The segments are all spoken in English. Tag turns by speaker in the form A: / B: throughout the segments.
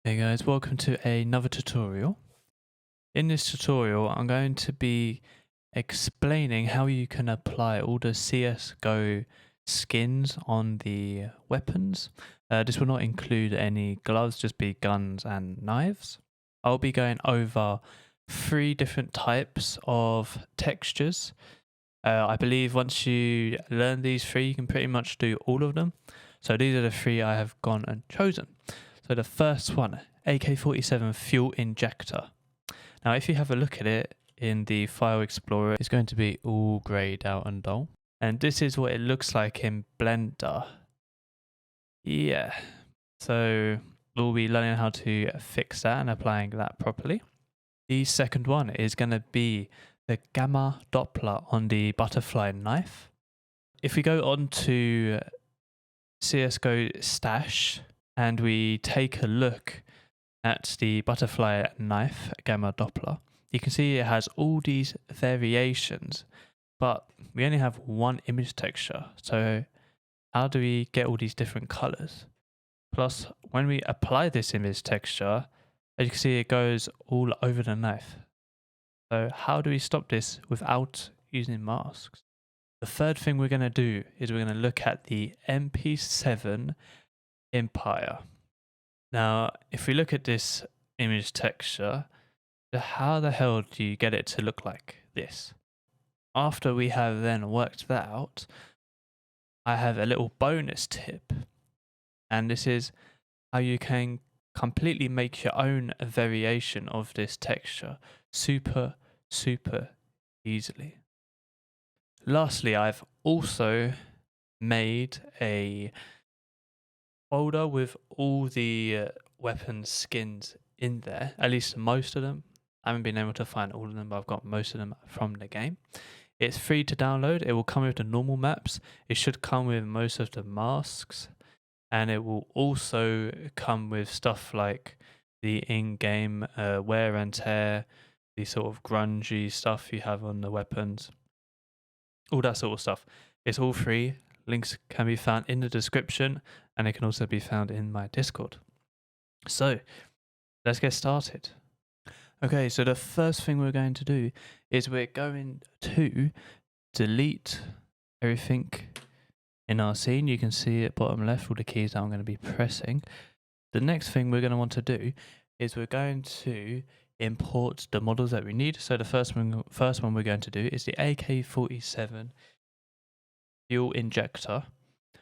A: Hey guys, welcome to another tutorial. In this tutorial, I'm going to be explaining how you can apply all the CSGO skins on the weapons. This will not include any gloves, just be guns and knives. I'll be going over 3 different types of textures. I believe once you learn these 3, you can pretty much do all of them. So these are the 3 I have gone and chosen. So the first one, AK-47 Fuel Injector. Now if you have a look at it in the File Explorer, it's going to be all greyed out and dull. And this is what it looks like in Blender. Yeah, so we'll be learning how to fix that and applying that properly. The second one is going to be the Gamma Doppler on the butterfly knife. If we go on to CSGO Stash and we take a look at the butterfly knife Gamma Doppler, you can see it has all these variations, but we only have one image texture. So how do we get all these different colors? Plus, when we apply this image texture, as you can see, it goes all over the knife. So how do we stop this without using masks? The third thing we're going to do is we're going to look at the MP7 Impire. Now, if we look at this image texture, how the hell do you get it to look like this? After we have then worked that out, I have a little bonus tip, and this is how you can completely make your own variation of this texture super easily. Lastly, I've also made a folder with all the weapon skins in there, at least most of them. I haven't been able to find all of them, but I've got most of them from the game. It's free to download. It will come with the normal maps. It should come with most of the masks, and it will also come with stuff like the in-game wear and tear, the sort of grungy stuff you have on the weapons, all that sort of stuff. It's all free. Links can be found in the description, and it can also be found in my Discord. So let's get started. Okay, so the first thing we're going to do is we're going to delete everything in our scene. You can see at bottom left all the keys that I'm going to be pressing. The next thing we're going to want to do is we're going to import the models that we need. So the first one we're going to do is the AK-47 Fuel Injector.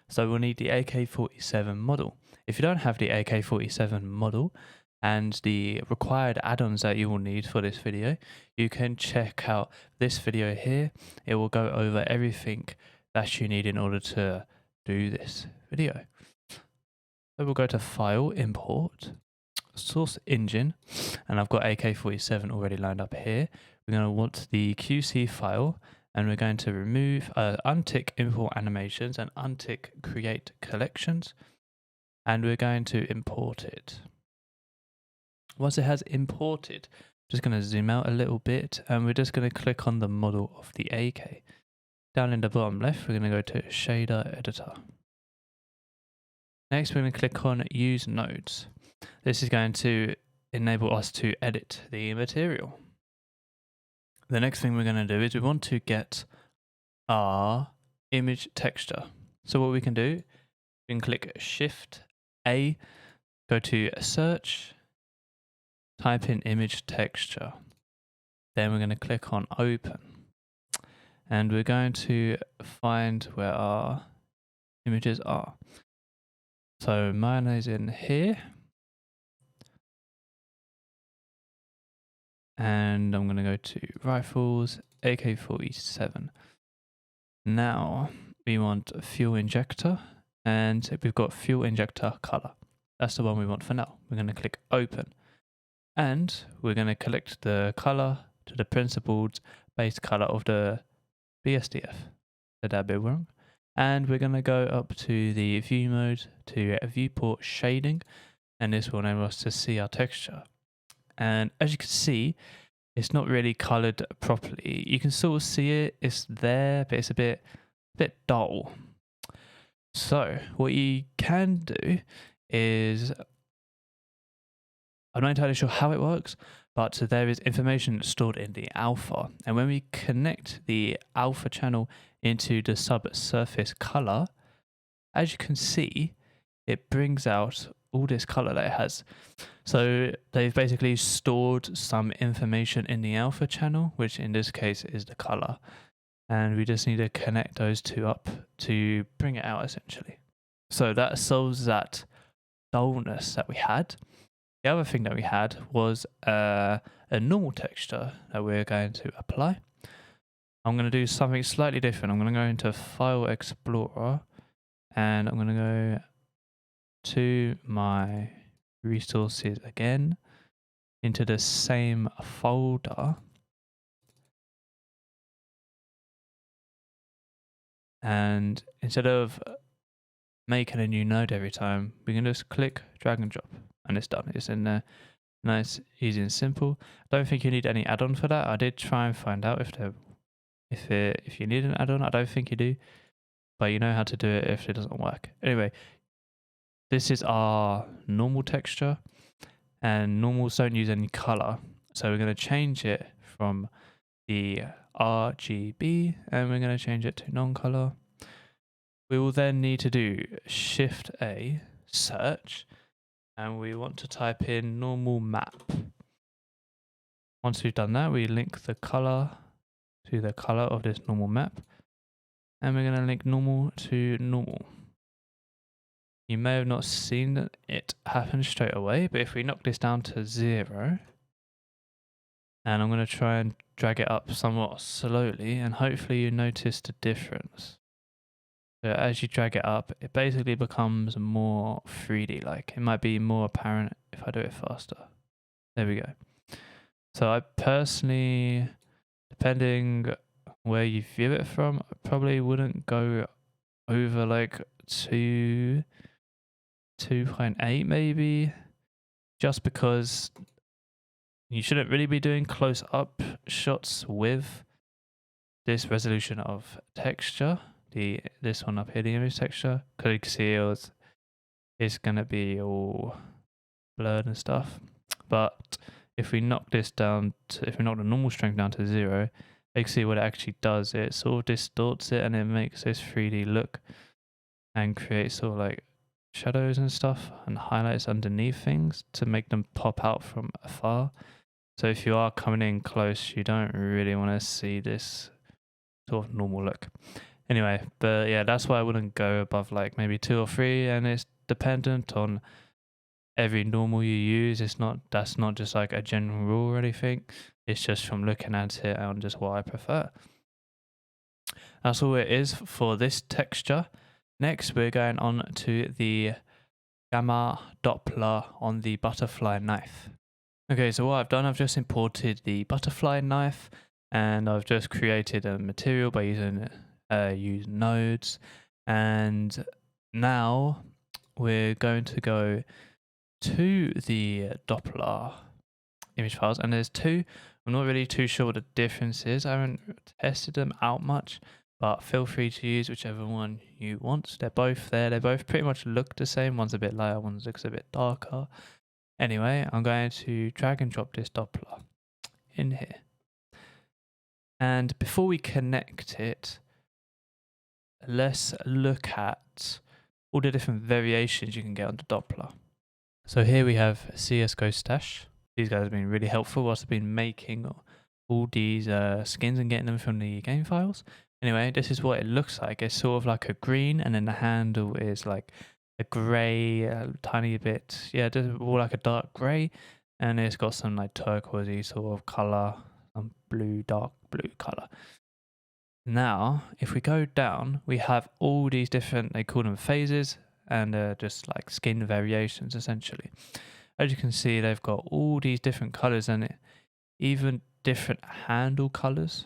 A: So we'll need the AK-47 model. If you don't have the AK-47 model and the required add-ons that you will need for this video, you can check out this video here. It will go over everything that you need in order to do this video. So we'll go to File, Import, Source Engine, and I've got AK-47 already lined up here. We're going to want the QC file, and we're going to remove, untick Import Animations and untick Create Collections, and we're going to import it. Once it has imported, just going to zoom out a little bit, and we're just going to click on the model of the AK. Down in the bottom left, we're going to go to Shader Editor. Next, we're going to click on Use Nodes. This is going to enable us to edit the material. The next thing we're going to do is we want to get our image texture. So what we can do, we can click Shift A, go to Search, type in image texture. Then we're going to click on Open. And we're going to find where our images are. So mine is in here. And I'm going to go to Rifles, AK-47. Now we want a Fuel Injector, and we've got Fuel Injector color. That's the one we want for now. We're going to click Open. And we're going to collect the color to the principled base color of the BSDF. Did that bit wrong? And we're going to go up to the view mode to viewport shading, and this will enable us to see our texture. And as you can see, it's not really colored properly. You can sort of see it, it's there, but it's a bit dull. So what you can do is I'm not entirely sure how it works, but there is information stored in the alpha. And when we connect the alpha channel into the subsurface color, as you can see, it brings out all this color that it has. So they've basically stored some information in the alpha channel, which in this case is the color. And we just need to connect those two up to bring it out essentially. So that solves that dullness that we had. The other thing that we had was a normal texture that we're going to apply. I'm going to do something slightly different. I'm going to go into File Explorer and I'm going to go to my resources again, into the same folder. And instead of making a new node every time, we can just click, drag and drop, and it's done. It's in there, nice, easy and simple. I don't think you need any add-on for that. I did try and find out if you need an add-on. I don't think you do, but you know how to do it if it doesn't work. Anyway, this is our normal texture, and normals don't use any color. So we're going to change it from the RGB and we're going to change it to non-color. We will then need to do Shift A, search, and we want to type in normal map. Once we've done that, we link the color to the color of this normal map, and we're going to link normal to normal. You may have not seen it happen straight away, but if we knock this down to 0, and I'm going to try and drag it up somewhat slowly, and hopefully you notice the difference. So as you drag it up, it basically becomes more 3D like. It might be more apparent if I do it faster. There we go. So I personally, depending where you view it from, I probably wouldn't go over like 2.8 maybe, just because you shouldn't really be doing close up shots with this resolution of texture. This one up here, the image texture, because you can see it's gonna be all blurred and stuff. But if we knock this down if we knock the normal strength down to 0, you can see what it actually does. It sort of distorts it and it makes this 3D look and creates sort of like shadows and stuff and highlights underneath things to make them pop out from afar. So if you are coming in close, you don't really want to see this sort of normal look. Anyway, but yeah, that's why I wouldn't go above like maybe 2 or 3, and it's dependent on every normal you use. That's not just like a general rule or anything. It's just from looking at it and just what I prefer. That's all it is for this texture. Next, we're going on to the gamma Doppler on the butterfly knife. Okay, so what I've done, I've just imported the butterfly knife, and I've just created a material by using use nodes. And now we're going to go to the Doppler image files, and there's two. I'm not really too sure what the difference is. I haven't tested them out much, but feel free to use whichever one you want. They're both there. They both pretty much look the same. One's a bit lighter, one looks a bit darker. Anyway, I'm going to drag and drop this Doppler in here. And before we connect it, let's look at all the different variations you can get on the Doppler. So here we have CSGO Stash. These guys have been really helpful whilst I've been making all these skins and getting them from the game files. Anyway, this is what it looks like. It's sort of like a green, and then the handle is like a grey, a tiny bit, yeah, just more like a dark grey, and it's got some like turquoisey sort of colour, some blue, dark blue colour. Now, if we go down, we have all these different, they call them phases, and just like skin variations essentially. As you can see, they've got all these different colours and even different handle colours.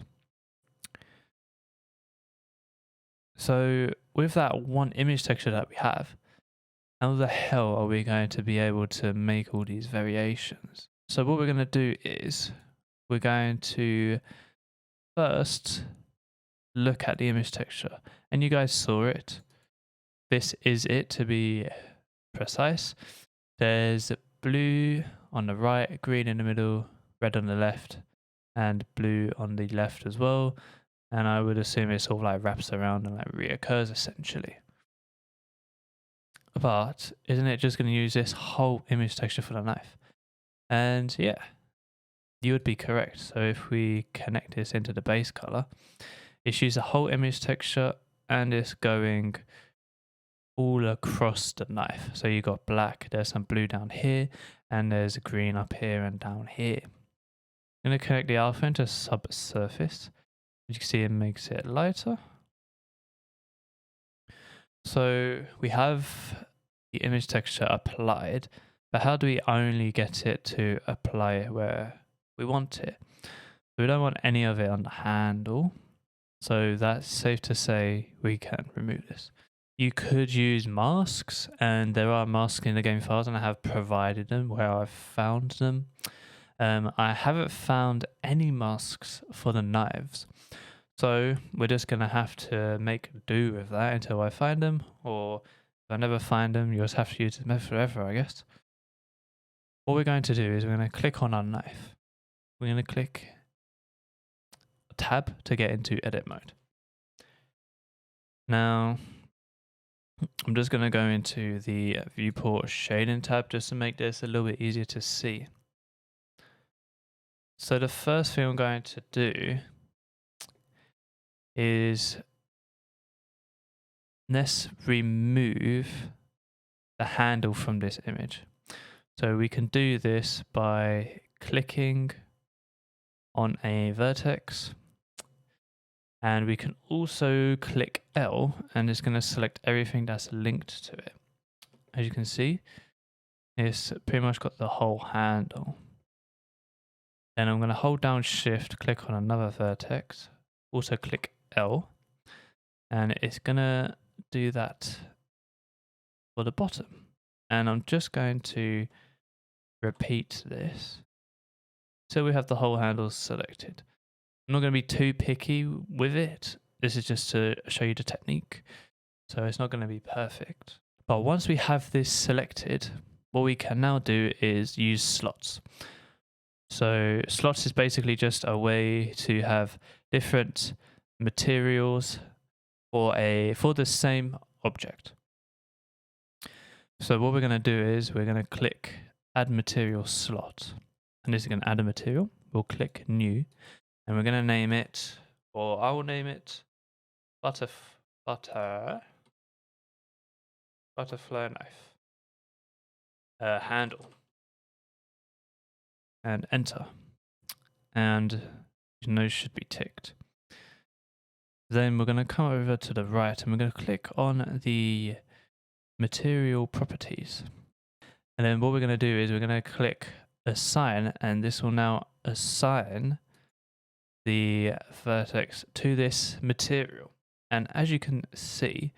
A: So with that one image texture that we have, how the hell are we going to be able to make all these variations? So what we're going to do is we're going to first look at the image texture, and you guys saw it. This is it, to be precise. There's blue on the right, green in the middle, red on the left, and blue on the left as well. And I would assume it sort of like wraps around and like reoccurs essentially. But isn't it just going to use this whole image texture for the knife? And yeah, you would be correct. So if we connect this into the base color, it's used the whole image texture and it's going all across the knife. So you got black, there's some blue down here, and there's green up here and down here. I'm going to connect the alpha into subsurface. As you can see, it makes it lighter. So we have the image texture applied, but how do we only get it to apply it where we want it? We don't want any of it on the handle, so that's safe to say we can remove this. You could use masks, and there are masks in the game files, and I have provided them where I've found them. I haven't found any masks for the knives, so we're just going to have to make do with that until I find them, or if I never find them, you'll just have to use them forever, I guess. What we're going to do is we're going to click on our knife. We're going to click tab to get into edit mode. Now, I'm just going to go into the viewport shading tab just to make this a little bit easier to see. So the first thing I'm going to do is let's remove the handle from this image. So we can do this by clicking on a vertex, and we can also click L, and it's going to select everything that's linked to it. As you can see, it's pretty much got the whole handle. Then I'm going to hold down Shift, click on another vertex, also click L, and it's going to do that for the bottom. And I'm just going to repeat this so we have the whole handle selected. I'm not going to be too picky with it. This is just to show you the technique, so it's not going to be perfect. But once we have this selected, what we can now do is use slots. So slots is basically just a way to have different materials for the same object. So what we're going to do is we're going to click add material slot, and this is going to add a material. We'll click new, and we're going to name it, or I will name it butterfly knife handle, and enter, and those should be ticked. Then we're going to come over to the right, and we're going to click on the material properties, and then what we're going to do is we're going to click assign, and this will now assign the vertex to this material. And as you can see,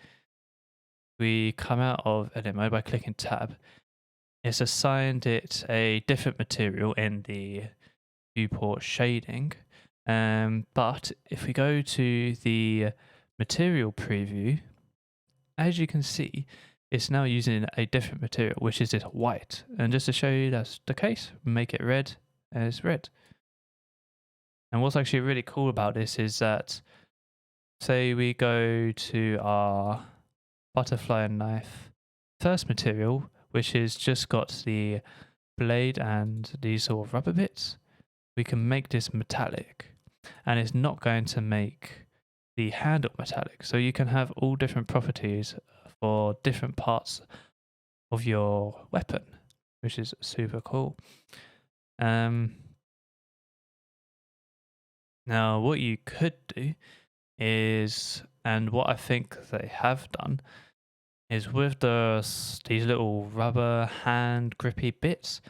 A: we come out of edit mode by clicking tab. It's assigned it a different material in the viewport shading, but if we go to the material preview, as you can see, it's now using a different material, which is this white. And just to show you that's the case, make it red, and it's red. And what's actually really cool about this is that, say we go to our butterfly knife first material, which is just got the blade and these sort of rubber bits, we can make this metallic, and it's not going to make the handle metallic. So you can have all different properties for different parts of your weapon, which is super cool. Now what you could do is, and what I think they have done, is with these little rubber hand grippy bits,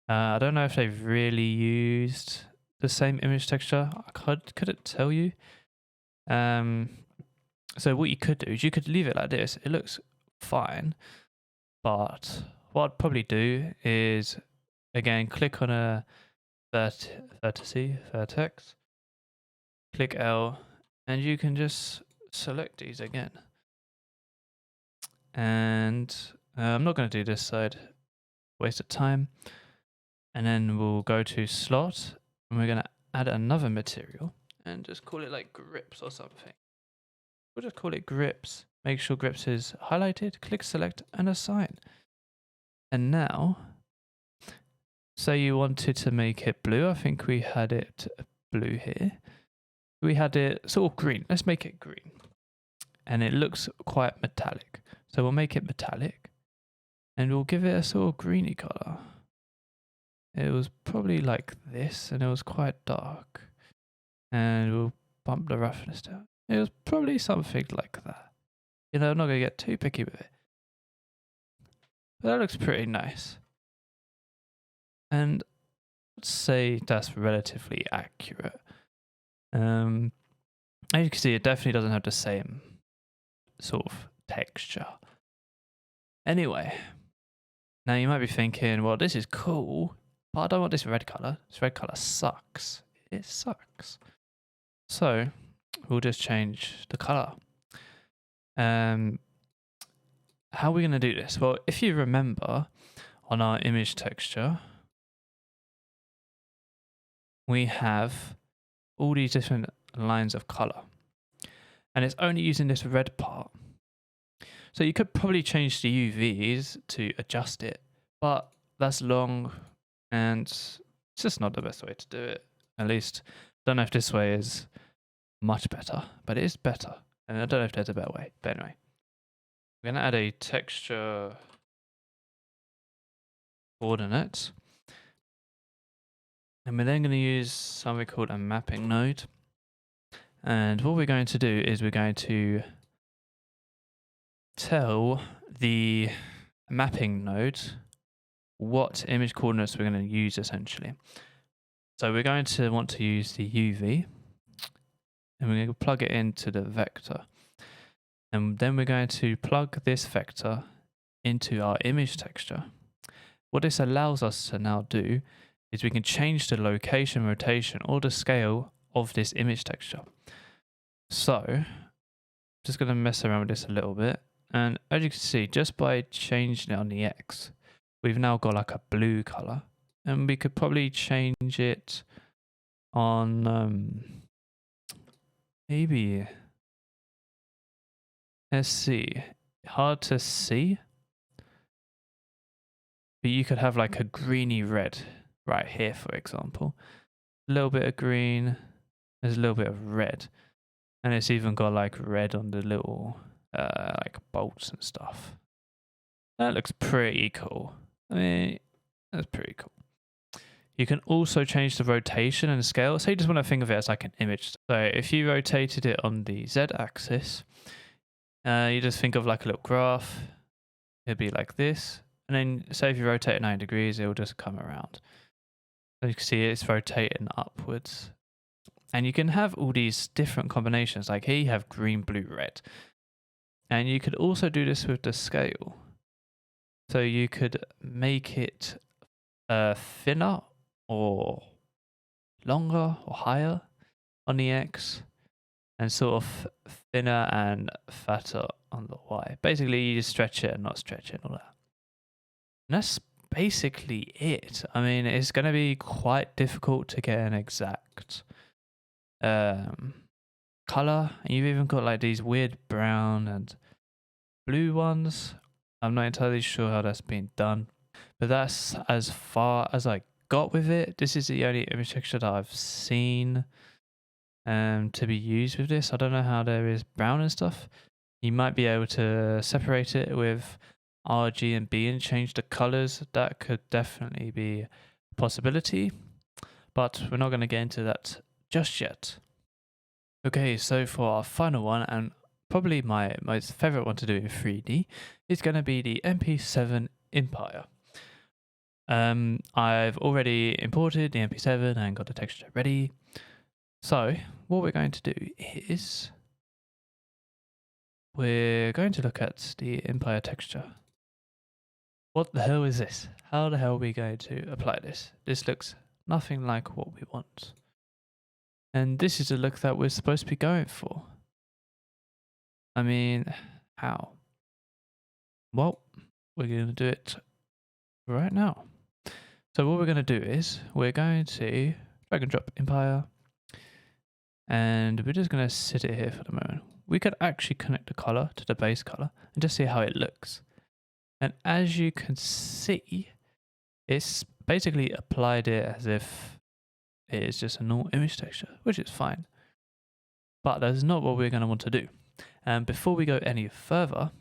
A: I don't know if they've really used the same image texture. I couldn't tell you. So what you could do is you could leave it like this. It looks fine, but what I'd probably do is, again, click on a vertex, click L, and you can just select these again. And I'm not going to do this side, waste of time. And then we'll go to slot, and we're going to add another material and just call it like grips or something. We'll just call it grips. Make sure grips is highlighted, click select and assign. And now, say you wanted to make it blue. I think we had it blue here. We had it sort of green. Let's make it green. And it looks quite metallic. So we'll make it metallic and we'll give it a sort of greeny color. It was probably like this and it was quite dark. And we'll bump the roughness down. It was probably something like that. You know, I'm not going to get too picky with it. But that looks pretty nice. And let's say that's relatively accurate. As you can see, it definitely doesn't have the same sort of texture. Anyway, now you might be thinking, well, this is cool, but I don't want this red color. This red color sucks. It sucks. So we'll just change the color. How are we going to do this? Well, if you remember on our image texture, we have all these different lines of color. And it's only using this red part. So you could probably change the UVs to adjust it, but that's long and it's just not the best way to do it. At least, I don't know if this way is much better, but it is better. And I don't know if there's a better way, but anyway. We're going to add a texture coordinate. And we're then going to use something called a mapping node. And what we're going to do is we're going to tell the mapping node what image coordinates we're going to use essentially. So we're going to want to use the UV and we're going to plug it into the vector. And then we're going to plug this vector into our image texture. What this allows us to now do is we can change the location, rotation, or the scale of this image texture. So, just going to mess around with this a little bit. And as you can see, just by changing it on the X, we've now got like a blue color. And we could probably change it on maybe, let's see, hard to see. But you could have like a greeny red right here, for example. A little bit of green, there's a little bit of red. And it's even got like red on the little like bolts and stuff. That looks pretty cool. I mean, that's pretty cool. You can also change the rotation and scale. So you just want to think of it as like an image. So if you rotated it on the Z axis, you just think of like a little graph. It'd be like this. And then say if you rotate it 9 degrees, it will just come around. So you can see it's rotating upwards. And you can have all these different combinations. Like here you have green, blue, red. And you could also do this with the scale. So you could make it thinner or longer or higher on the X. And sort of thinner and fatter on the Y. Basically, you just stretch it and not stretch it and all that. And that's basically it. I mean, it's going to be quite difficult to get an exact color. And you've even got like these weird brown and blue ones. I'm not entirely sure how that's been done, but that's as far as I got with it. This is the only image texture that I've seen to be used with this. I don't know how there is brown and stuff. You might be able to separate it with RG and B and change the colors. That could definitely be a possibility, but we're not going to get into that just yet. Okay, so for our final one, and probably my most favorite one to do in 3D, is going to be the MP7 Impire. I've already imported the MP7 and got the texture ready. So what we're going to do is we're going to look at the Impire texture. What the hell is this? How the hell are we going to apply this? This looks nothing like what we want. And this is the look that we're supposed to be going for. I mean, how? Well, we're going to do it right now. So what we're going to do is we're going to drag and drop Impire, and we're just going to sit it here for the moment. We could actually connect the color to the base color and just see how it looks. And as you can see, it's basically applied it as if it is just a normal image texture, which is fine. But that's not what we're going to want to do. And before we go any further,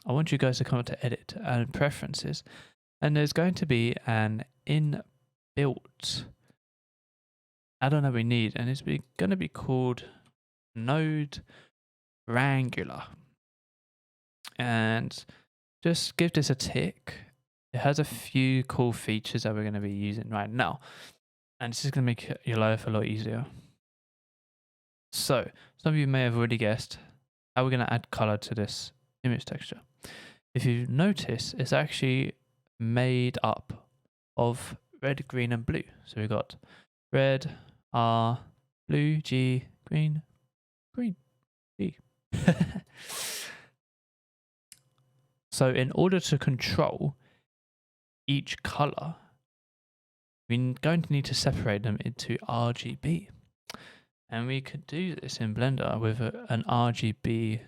A: I want you guys to come to edit and preferences. And there's going to be an inbuilt add-on that we need, and it's going to be called Node Wrangler. And just give this a tick. It has a few cool features that we're going to be using right now, and this is going to make your life a lot easier. So some of you may have already guessed how we're going to add color to this image texture. If you notice, it's actually made up of red, green, and blue. So we've got red, R, blue, G, green, G. So in order to control each color, we're going to need to separate them into RGB. And we could do this in Blender with an RGB,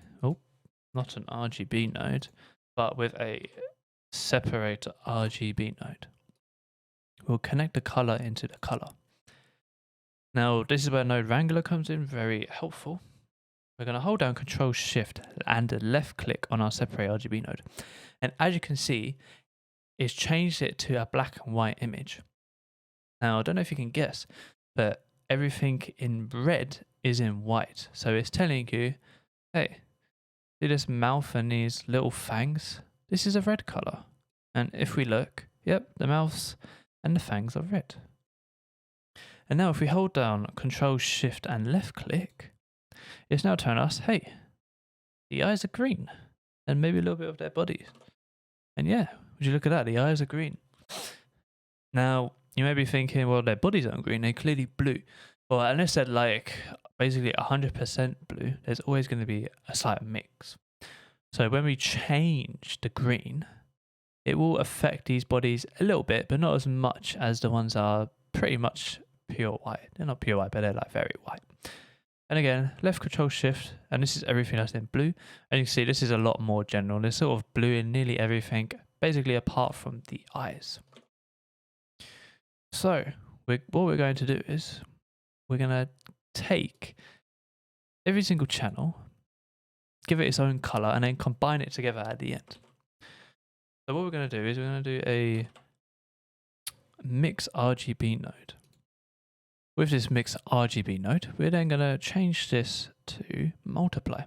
A: not an RGB node, but with a separator RGB node. We'll connect the color into the color. Now, this is where Node Wrangler comes in, very helpful. We're going to hold down Control Shift and left click on our separate RGB node. And as you can see, it's changed it to a black and white image. Now, I don't know if you can guess, but everything in red is in white. So it's telling you, hey, see this mouth and these little fangs? This is a red color. And if we look, yep, the mouths and the fangs are red. And now if we hold down Control Shift and left click, it's now telling us, hey, the eyes are green, and maybe a little bit of their bodies. And yeah, would you look at that? The eyes are green. Now, you may be thinking, well, their bodies aren't green, they're clearly blue. Well, unless they're like basically 100% blue, there's always going to be a slight mix. So when we change the green, it will affect these bodies a little bit, but not as much as the ones that are pretty much pure white. They're not pure white, but they're like very white. And again, left Control Shift, and this is everything that's in blue. And you can see this is a lot more general. There's sort of blue in nearly everything, basically apart from the eyes. So what we're going to do is we're going to take every single channel, give it its own color, and then combine it together at the end. So what we're going to do is we're going to do a mix RGB node. With this mix RGB node, we're then going to change this to multiply.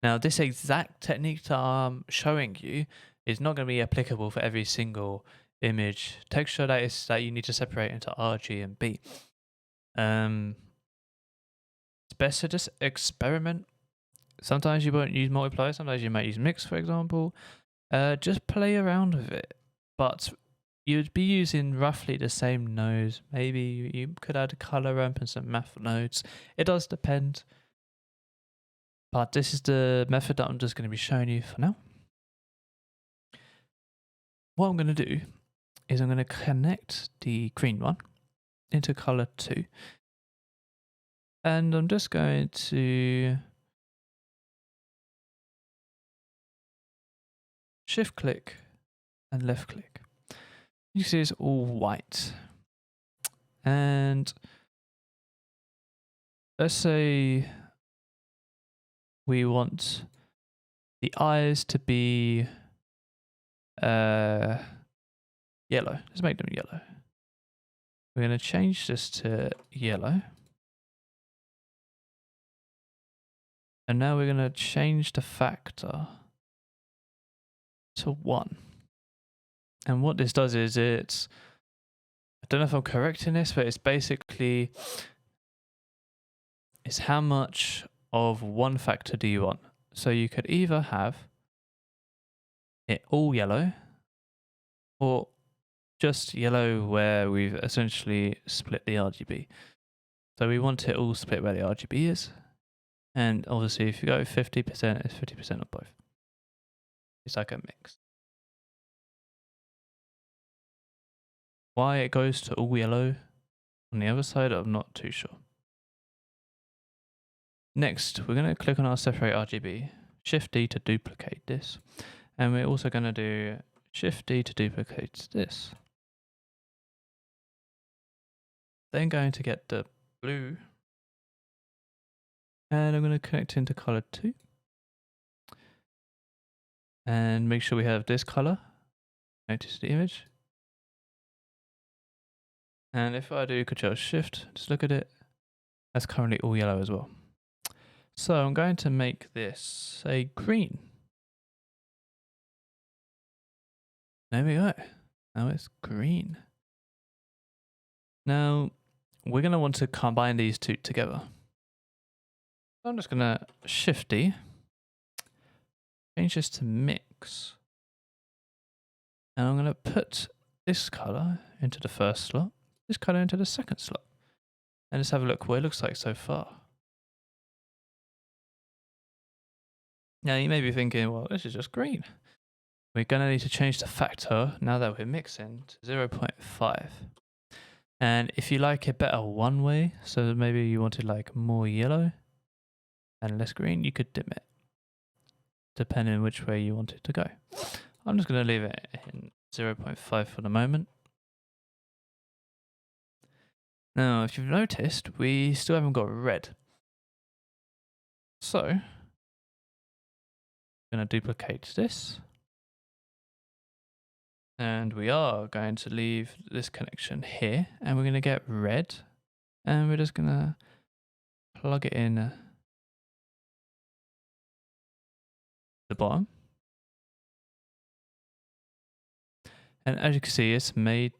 A: Now, this exact technique that I'm showing you is not going to be applicable for every single image texture that you need to separate into RG and B. It's best to just experiment. Sometimes you won't use multiply, sometimes you might use mix, for example. Just play around with it. But you'd be using roughly the same nodes. Maybe you could add a color ramp and some math nodes. It does depend. But this is the method that I'm just going to be showing you for now. What I'm going to do is I'm going to connect the green one into color 2. And I'm just going to shift click and left click. You can see it's all white. And let's say we want the eyes to be yellow. Let's make them yellow. We're going to change this to yellow. And now we're going to change the factor to 1. And what this does is I don't know if I'm correct in this, but it's basically, it's how much of one factor do you want? So you could either have it all yellow or just yellow where we've essentially split the RGB. So we want it all split where the RGB is. And obviously if you go 50%, it's 50% of both. It's like a mix. Why it goes to all yellow on the other side, I'm not too sure. Next, we're going to click on our separate RGB, Shift D to duplicate this, and we're also going to do Shift D to duplicate this. Then going to get the blue, and I'm going to connect into color 2, and make sure we have this color. Notice the image. And if I do Control Shift, just look at it, that's currently all yellow as well. So I'm going to make this a green. There we go. Now it's green. Now we're going to want to combine these two together. So I'm just going to Shift D, change this to mix. And I'm going to put this color into the first slot, this color into the second slot. And let's have a look what it looks like so far. Now you may be thinking, well, this is just green. We're going to need to change the factor now that we're mixing to 0.5. And if you like it better one way, so maybe you wanted like more yellow and less green, you could dim it, depending on which way you want it to go. I'm just going to leave it in 0.5 for the moment. Now, if you've noticed, we still haven't got red. So, I'm going to duplicate this. And we are going to leave this connection here, and we're going to get red, and we're just going to plug it in the bottom. And as you can see, it's made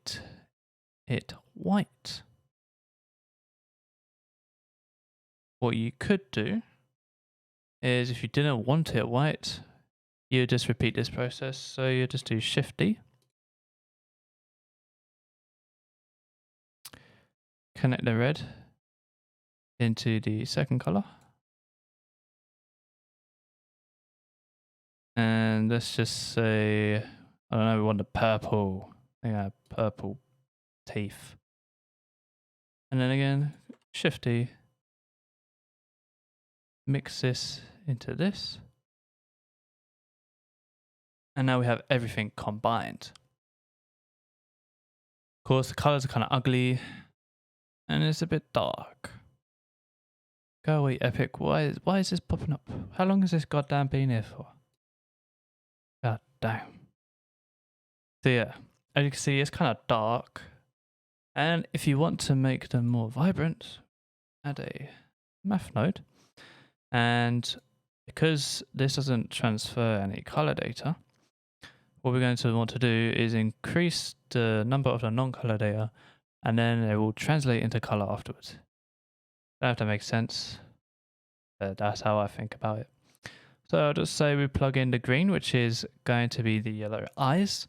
A: it white. What you could do is, if you didn't want it white, you just repeat this process. So you just do Shift D, connect the red into the second color, and let's just say, I don't know, we want the purple. Yeah, purple teeth. And then again, Shift D, mix this into this. And now we have everything combined. Of course, the colors are kind of ugly, and it's a bit dark. Go away, Epic. Why is this popping up? How long has this goddamn been here for? God damn. So yeah, as you can see, it's kind of dark. And if you want to make them more vibrant, add a math node. And because this doesn't transfer any color data, what we're going to want to do is increase the number of the non-color data, and then it will translate into color afterwards. I don't know if that makes sense, but that's how I think about it. So I'll just say we plug in the green, which is going to be the yellow eyes,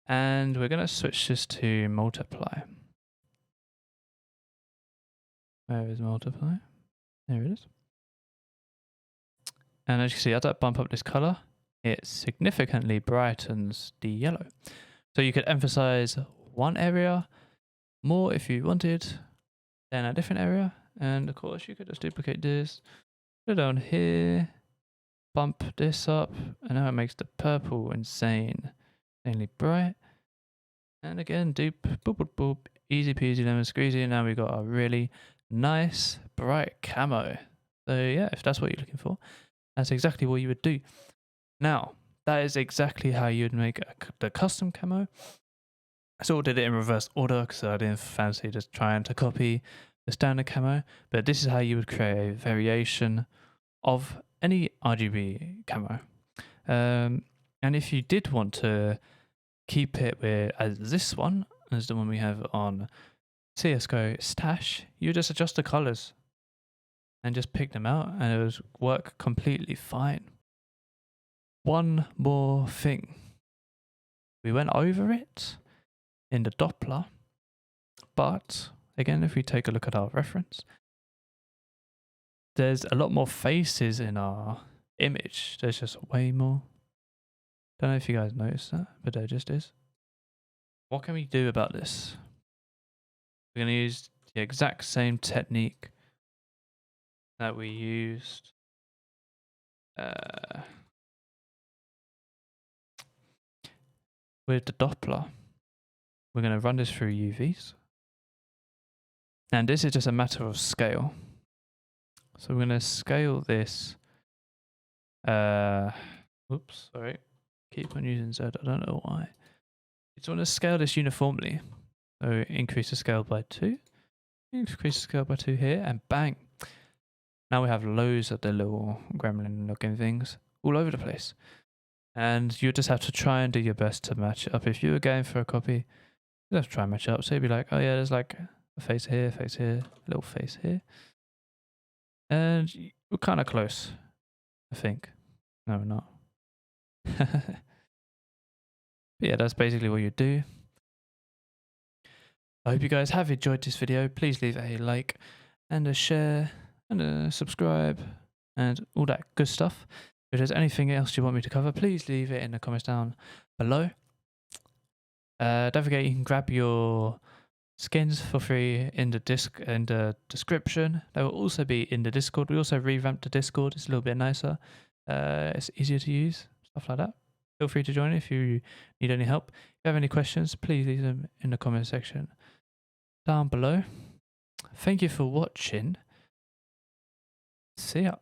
A: and we're going to switch this to multiply. Where is multiply? There it is. And as you can see, as I bump up this color, it significantly brightens the yellow. So you could emphasize one area more if you wanted than a different area. And of course, you could just duplicate this, put it down here, bump this up, and now it makes the purple insanely bright. And again, dupe, boop, boop, boop, easy peasy lemon squeezy. And now we've got a really nice bright camo. So yeah, if that's what you're looking for, that's exactly what you would do. Now, that is exactly how you would make the custom camo. I sort of did it in reverse order because I didn't fancy just trying to copy the standard camo. But this is how you would create a variation of any RGB camo. And if you did want to keep it as this one, as the one we have on CSGO Stash, you just adjust the colors and just pick them out, and it would work completely fine. One more thing. We went over it in the Doppler, but again, if we take a look at our reference, there's a lot more faces in our image. There's just way more. Don't know if you guys noticed that, but there just is. what can we do about this? We're going to use the exact same technique that we used with the Doppler. We're going to run this through UVs. And this is just a matter of scale. So we're going to scale this. Oops, sorry. Keep on using Z, I don't know why. You just want to scale this uniformly. So increase the scale by 2. Increase the scale by 2 here, and bang. Now we have loads of the little gremlin looking things all over the place. And you just have to try and do your best to match it up. If you were going for a copy, you have to try and match it up. So you'd be like, oh yeah, there's like a face here, a little face here. And we're kind of close, I think. No, we're not. Yeah, that's basically what you do. I hope you guys have enjoyed this video. Please leave a like and a share and a subscribe and all that good stuff. If there's anything else you want me to cover, please leave it in the comments down below. Don't forget you can grab your skins for free in the description. They will also be in the Discord. We also revamped the Discord. It's a little bit nicer. It's easier to use, stuff like that. Feel free to join if you need any help. If you have any questions, please leave them in the comment section down below. Thank you for watching. See ya.